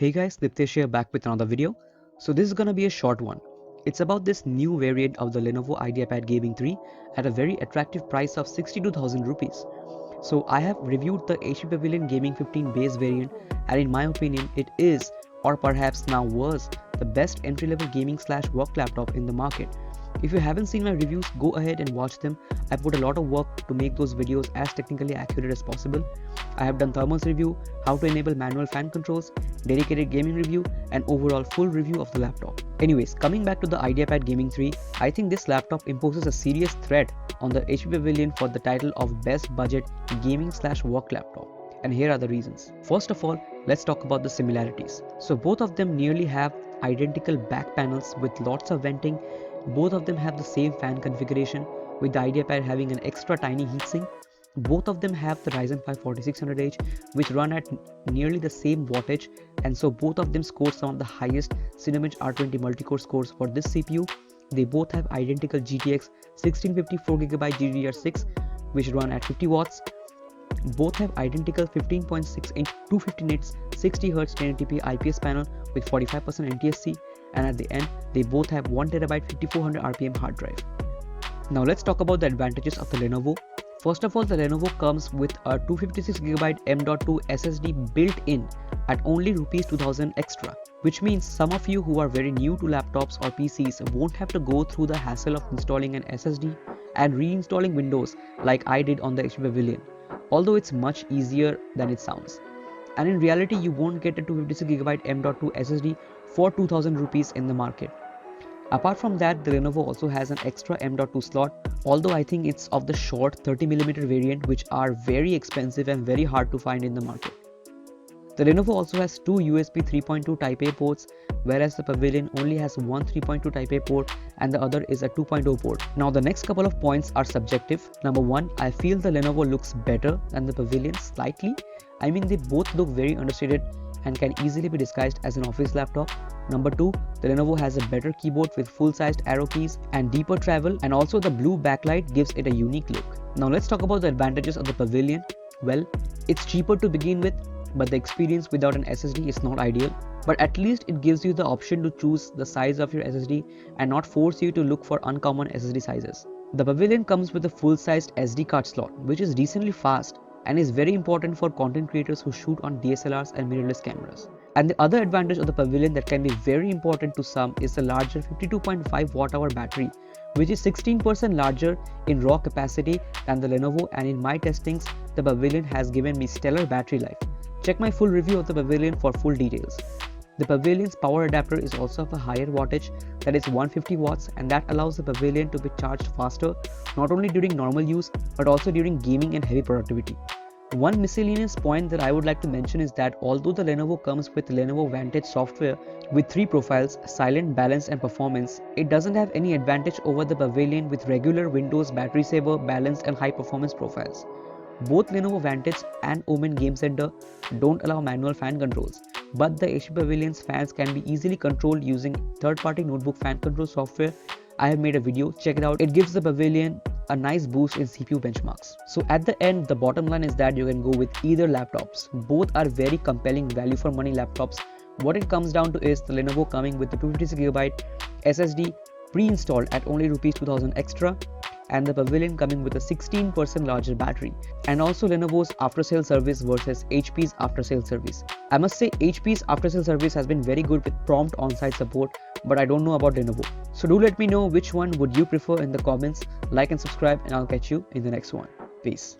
Hey guys, Diptesh here back with another video. So this is gonna be a short one. It's about this new variant of the Lenovo IdeaPad Gaming 3 at a very attractive price of 62,000 rupees. So I have reviewed the HP Pavilion Gaming 15 base variant, and in my opinion it is, or perhaps now was, the best entry-level gaming slash work laptop in the market. If you haven't seen my reviews, go ahead and watch them. I put a lot of work to make those videos as technically accurate as possible. I have done thermals review, how to enable manual fan controls, dedicated gaming review, and overall full review of the laptop. Anyways, coming back to the IdeaPad Gaming 3, I think this laptop imposes a serious threat on the HP Pavilion for the title of best budget gaming slash work laptop. And here are the reasons. First of all, let's talk about the similarities. So both of them nearly have identical back panels with lots of venting. Both of them have the same fan configuration, with the IdeaPad having an extra tiny heatsink. Both of them have the Ryzen 5 4600H, which run at nearly the same wattage, and so both of them score some of the highest Cinebench R20 multi-core scores for this CPU. They both have identical GTX 1654 GB GDDR6, which run at 50 watts. Both have identical 15.6 inch 250 nits 60Hz 1080p IPS panel with 45% NTSC, and at the end they both have 1TB 5400 RPM hard drive. Now let's talk about the advantages of the Lenovo. First of all, the Lenovo comes with a 256GB M.2 SSD built in at only Rs 2000 extra, which means some of you who are very new to laptops or PCs won't have to go through the hassle of installing an SSD and reinstalling Windows like I did on the HP Pavilion, although it's much easier than it sounds. And in reality, you won't get a 256GB M.2 SSD for 2000 rupees in the market. Apart from that, the Lenovo also has an extra M.2 slot, although I think it's of the short 30mm variant, which are very expensive and very hard to find in the market. The Lenovo also has two USB 3.2 Type A ports, whereas the Pavilion only has one 3.2 Type A port and the other is a 2.0 port. Now the next couple of points are subjective. Number one, I feel the Lenovo looks better than the Pavilion slightly. I mean, they both look very understated and can easily be disguised as an office laptop. Number 2, the Lenovo has a better keyboard with full-sized arrow keys and deeper travel, and also the blue backlight gives it a unique look. Now let's talk about the advantages of the Pavilion. Well, it's cheaper to begin with, but the experience without an SSD is not ideal. But at least it gives you the option to choose the size of your SSD and not force you to look for uncommon SSD sizes. The Pavilion comes with a full-sized SD card slot, which is decently fast and is very important for content creators who shoot on DSLRs and mirrorless cameras. And the other advantage of the Pavilion that can be very important to some is the larger 52.5 watt-hour battery, which is 16% larger in raw capacity than the Lenovo, and in my testings, the Pavilion has given me stellar battery life. Check my full review of the Pavilion for full details. The Pavilion's power adapter is also of a higher wattage, that is 150 watts, and that allows the Pavilion to be charged faster, not only during normal use but also during gaming and heavy productivity. One miscellaneous point that I would like to mention is that although the Lenovo comes with Lenovo Vantage software with 3 profiles, silent, balance and performance, it doesn't have any advantage over the Pavilion with regular Windows battery saver, balanced and high performance profiles. Both Lenovo Vantage and Omen Game Center don't allow manual fan controls, but the HP Pavilion's fans can be easily controlled using third-party notebook fan control software. I have made a video, check it out. It gives the Pavilion a nice boost in CPU benchmarks. So at the end, the bottom line is that you can go with either laptops. Both are very compelling value for money laptops. What it comes down to is the Lenovo coming with the 256GB SSD pre-installed at only Rs 2000 extra, and the Pavilion coming with a 16% larger battery, and also Lenovo's after-sale service versus HP's after-sale service. I must say HP's after-sale service has been very good with prompt on-site support, but I don't know about Lenovo. So do let me know which one would you prefer in the comments. Like and subscribe, and I'll catch you in the next one. Peace.